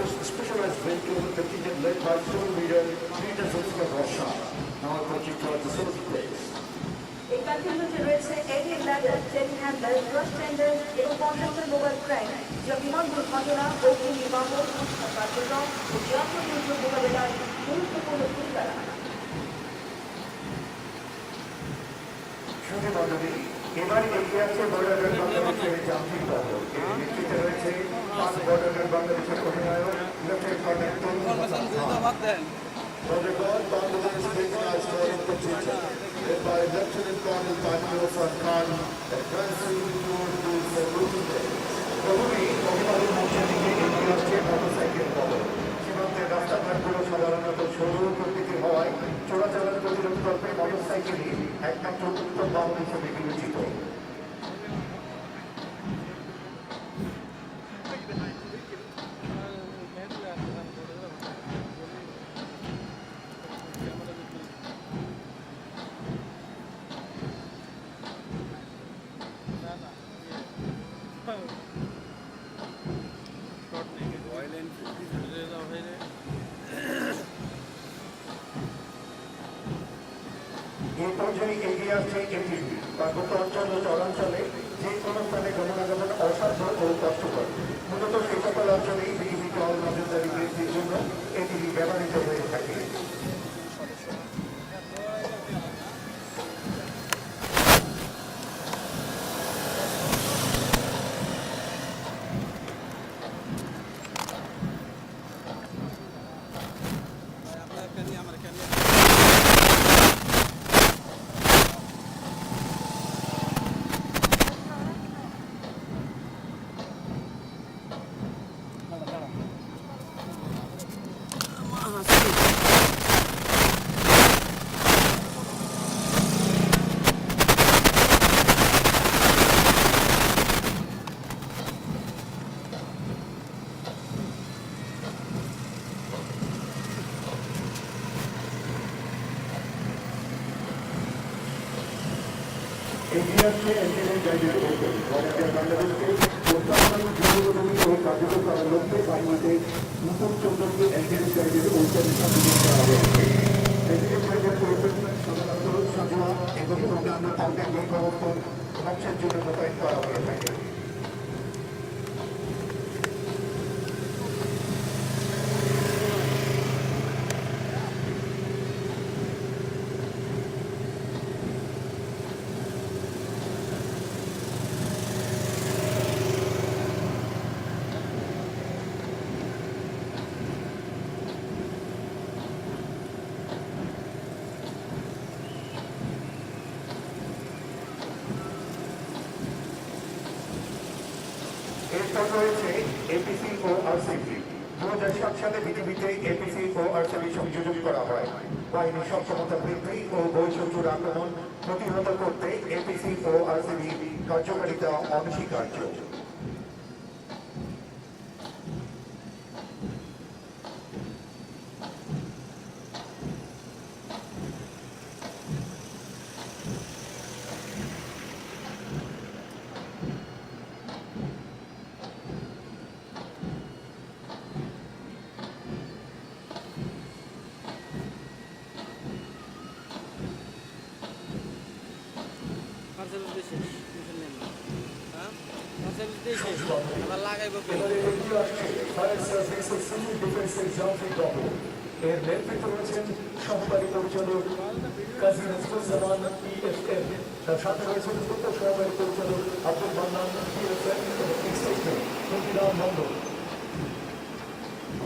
specialized vehicle contingent led by Civil Leader Peter Zulfikar Rosha. Now approaching towards the civil place. এই প্যাকেজে রয়েছে এডি ladder, telehandler, brush tender এবং 50 mobile crime, যা বিমান দুর্ঘটনা, অগ্নি নির্বাপন, উদ্ধার কার্যক্রম ও জাতীয় দুর্যোগ মোকাবিলার গুরুত্বপূর্ণ ভূমিকা রাখে। এবার এগিয়ে আছে বর্ডারের বাংলাদেশের যান্ত্রিক দপ্তর। এর নেতৃত্বে রয়েছে বর্ডারের বাংলাদেশের অধিনায়ক lieutenant colonel Tarun Hasan. Protocol Bangladesh Mechanized Foreign Procedure, led by Lieutenant Colonel Tajul Hasan Khan, advancing toward the saluting day. প্রথমে অভিবাদন মঞ্চে দিকে এগিয়ে আসছে মোটরসাইকেল দল। সীমান্তের রাস্তাঘাটগুলো সাধারণত সরু প্রকৃতির হওয়ায় চোরাচালান প্রতিরোধ কল্পে মোটরসাইকেলই একমাত্র উত্তম বাহন হিসেবে বিবেচিত। এই পর্যায়ে এগিয়ে আসছে এটিভি। পার্বত্য অঞ্চল ও চরাঞ্চলে যে কোনো স্থানে গমনাগমন অসাধ্য ও কষ্টকর। মূলত সেই সকল অঞ্চলেই বিজিবি টহল নজরদারি বৃদ্ধির জন্য এটিভি ব্যবহৃত হয়ে থাকে। এগিয়ে আসছে এনটিএন গাইডের ওপর বর্ডার বাংলাদেশকে প্রত্যাখ্যান জরুরি ও কার্যকর করার লক্ষ্যে বাহিনীতে নতুন 14টি এনটিএন গাইডের ওপর স্থাপন করা হয়েছে। এনটিএন গাইডের ওপর সাধারণত সাজোয়া এবং অন্যান্য তান্ত্রিক প্রবর্তন ধ্বংসের জন্য মোতায়েন করা হয়ে থাকে। এরপর রয়েছে এপিসি ও আরসিবি। 2007 সালে বিজিবিতে এপিসি ও আরসিবি সংযোজন করা হয়। বাহিনীর সক্ষমতা বৃদ্ধি ও বহিঃশত্রুর আক্রমণ প্রতিহত করতে এপিসি ও আরসিবি কার্যকারিতা অনস্বীকার্য। এর নেতৃত্বে রয়েছেন সহকারী পরিচালক কাজী নজরুজ্জামান ইএফএম। তার সাথে রয়েছেন উপ সহকারী পরিচালক আব্দুল মান্নান ইএফএম এবং এক্সটেনশন মন্দিরাম Mondal.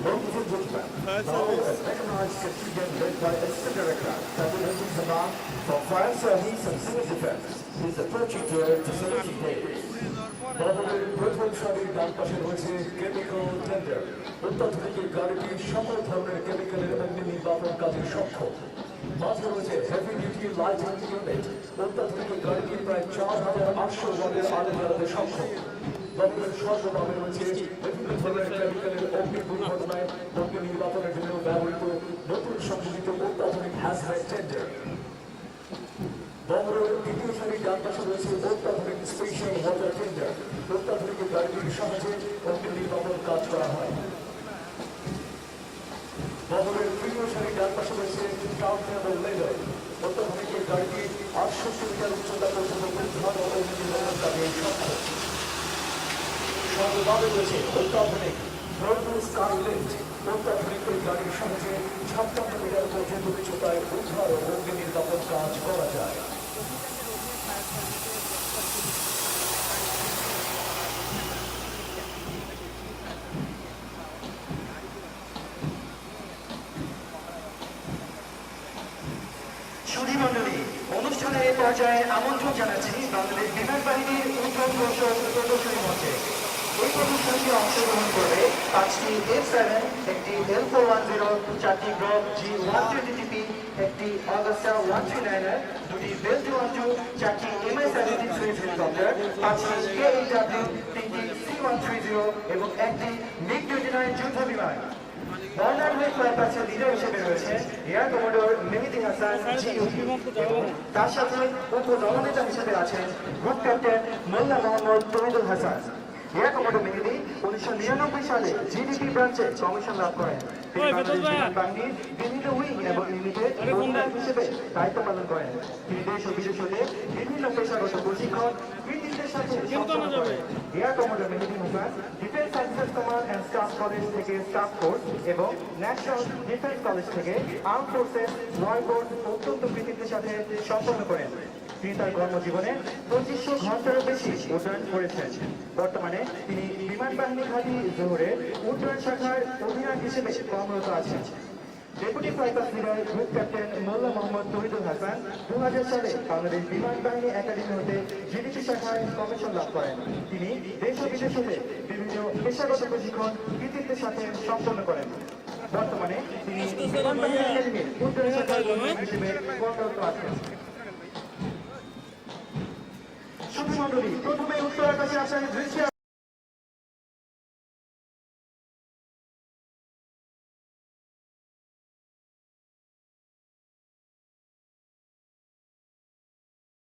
Ladies and gentlemen, now a mechanized contingent led by Assistant Director Kadir Hasan Zaman from Fire Service and Civil Defense is approaching towards the saluting days. বহরের প্রথম সারির ডান পাশে রয়েছে কেমিক্যাল টেন্ডার। অত্যাধুনিক গাড়িটি সকল ধরনের কেমিক্যালের অগ্নি নির্বাপন কাজে সক্ষম। মাঝে রয়েছে হেভি ডিউটি লাইটিং ইউনিট। অত্যাধুনিক গাড়িটি প্রায় 4800 ওয়াটের আলো জ্বালাতে সক্ষম। বহরের সর্বভাবে রয়েছে বিভিন্ন ধরনের কেমিক্যালের অগ্নি দুর্ঘটনায় অগ্নি নির্বাপনের জন্য ব্যবহৃত নতুন সংযোজিত অত্যাধুনিক হ্যাজম্যাট টেন্ডার। বহরের দ্বিতীয় সারির ডান পাশে রয়েছে অত্যাধুনিক স্পেশাল ওয়াটার টেন্ডার। অত্যাধুনিক গাড়িটির সাহায্যে অগ্নি নির্বাপন কাজ করা হয়। বহরের তৃতীয় সারি ডান পাশে রয়েছে টাউন লেভেল। অত্যাধুনিক এই গাড়িটি 68 মিটার উচ্চতা পর্যন্ত উদ্ধার ও নির্মাণ কাজে সক্ষম। সর্বভাবে রয়েছে অত্যাধুনিক স্কাই লিফট। অত্যাধুনিক এই গাড়ির সাহায্যে 56 মিটার পর্যন্ত উচ্চতায় উদ্ধার ও অগ্নি নির্বাপন কাজ করা যায়। সুধীমণ্ডলী, অনুষ্ঠানের এই পর্যায়ে আমন্ত্রণ জানাচ্ছি বাংলাদেশ বিমান বাহিনীর উদ্বোধন কৌশল প্রদর্শনী মঞ্চে। এই প্রদর্শনীতে অংশগ্রহণ করবে 5টি F7, একটি L410, 4টি গ্রপ G120TP, একটি অগাস্টা 139er, 2টি বেল 212, 4টি Mi-17 সুইফট হেলিকপ্টার, 5টি KAW, 3টি C-130 এবং একটি MiG-29 যুদ্ধ বিমান। বর্ণাঢ্য ফ্লাইট পাসের লিডার হিসেবে রয়েছে এয়ার কমোডোর মেহেদী হাসান জিইউপি এবং তার সাথে উপদলনেতা হিসেবে আছেন group captain Molla Mohammad Tohidul Hasan. Air commodore মেহেদী 1999 সালে জিডিপি ব্রাঞ্চে কমিশন লাভ করেন। তিনি বাংলাদেশ বিমান বাহিনীর বিভিন্ন উইং এবং ইউনিটে অধিনায়ক হিসেবে দায়িত্ব পালন করেন। তিনি দেশ ও বিদেশ হতে বিভিন্ন পেশাগত প্রশিক্ষণ কৃতিত্বের সাথে সম্পন্ন করেন। Air commodore Mehedi Hasan defence services command and staff college থেকে স্টাফ কোর্স এবং ন্যাশনাল ডিফেন্স কলেজ থেকে আর্ম ফোর্সেস ওয়ার কোর্স অত্যন্ত কৃতিত্বের সাথে সম্পন্ন করেন। তিনি তার কর্মজীবনে 2500 ঘন্টারও বেশি উড্ডয়ন করেছেন। বর্তমানে তিনি বিমান বাহিনী ঘাঁটি জোহরের উড্ডয়ন শাখার অধিনায়ক হিসেবে কর্মরত আছেন। Deputy flight leader group captain Molla Mohammad Tohidul Hasan 2000 সালে বাংলাদেশ বিমান বাহিনী একাডেমি হতে জিডিপি শাখায় কমিশন লাভ করেন। তিনি দেশ ও বিদেশ হতে বিভিন্ন পেশাগত প্রশিক্ষণ কৃতিত্বের সাথে সম্পন্ন করেন। বর্তমানে তিনি বিমান বাহিনী একাডেমির উড্ডয়ন শাখার অধিনায়ক হিসেবে কর্মরত আছেন। সুধীমণ্ডলী, প্রথমে উত্তর আকাশে আসার দৃশ্যে